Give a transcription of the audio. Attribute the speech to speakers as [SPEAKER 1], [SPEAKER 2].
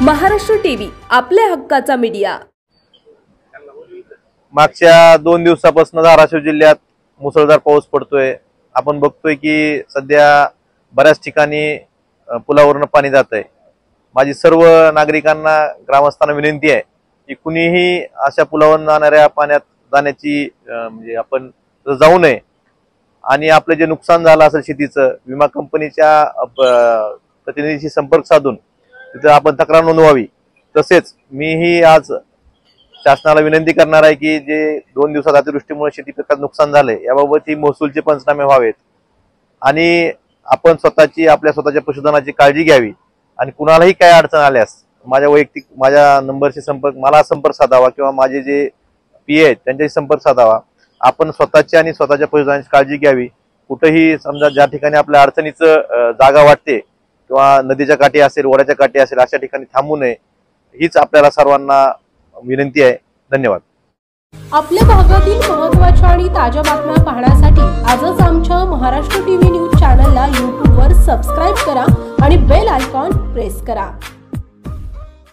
[SPEAKER 1] Maharashtra TV आपल्या हक्काचा media.
[SPEAKER 2] मागच्या 2 दिवसापासून धाराशिव जिल्ह्यात मुसळधार पाऊस पडतोय। आपण बघतोय की सध्या बऱ्याच ठिकाणी पुलावरून पाणी जात आहे। माझी सर्व नागरिकांना ग्रामस्थांना विनंती आहे की कुणीही अशा पुलावरून जाणाऱ्या पाण्यात जाण्याची म्हणजे आपण जाऊ नये आणि आपले जे नुकसान झालं असेल शेतीचं विमा कंपनीच्या प्रतिनिधीशी संपर्क साधून तिथे आपण तक्रार नोंदवावी। तसेच मीही आज शासनाला विनंती करणार आहे की जे 2 दिवसात अतिवृष्टीमुळे शेती पिकात नुकसान झाले याबाबत ही महसूलचे पंचनामे व्हावेत आणि आपण आपल्या स्वतःच्या पशुधनाची काळजी घ्यावी आणि कुणालाही काय अडचण आल्यास माझ्या नंबरशी संपर्क साधावा किंवा माझे जे पीए आहेत त्यांच्याशी संपर्क साधावा। आपण स्वतःची आणि स्वतःच्या पशुधनाची काळजी घ्यावी। कुठेही समजा ज्या ठिकाणी आपल्या अडचणीचं जागा वाटते किंवा नदीच्या काठी असेल ओढ्याच्या काठी असेल अशा ठिकाणी थांबू नये हीच आपल्याला सर्वांना विनंती आहे। धन्यवाद।
[SPEAKER 1] आपल्या भागातील महत्त्वाच्या आणि ताज्या बातम्या पाहण्यासाठी आजच आमच्या महाराष्ट्र टीव्ही न्यूज चॅनलला YouTube वर सबस्क्राइब करा आणि बेल आयकॉन प्रेस करा।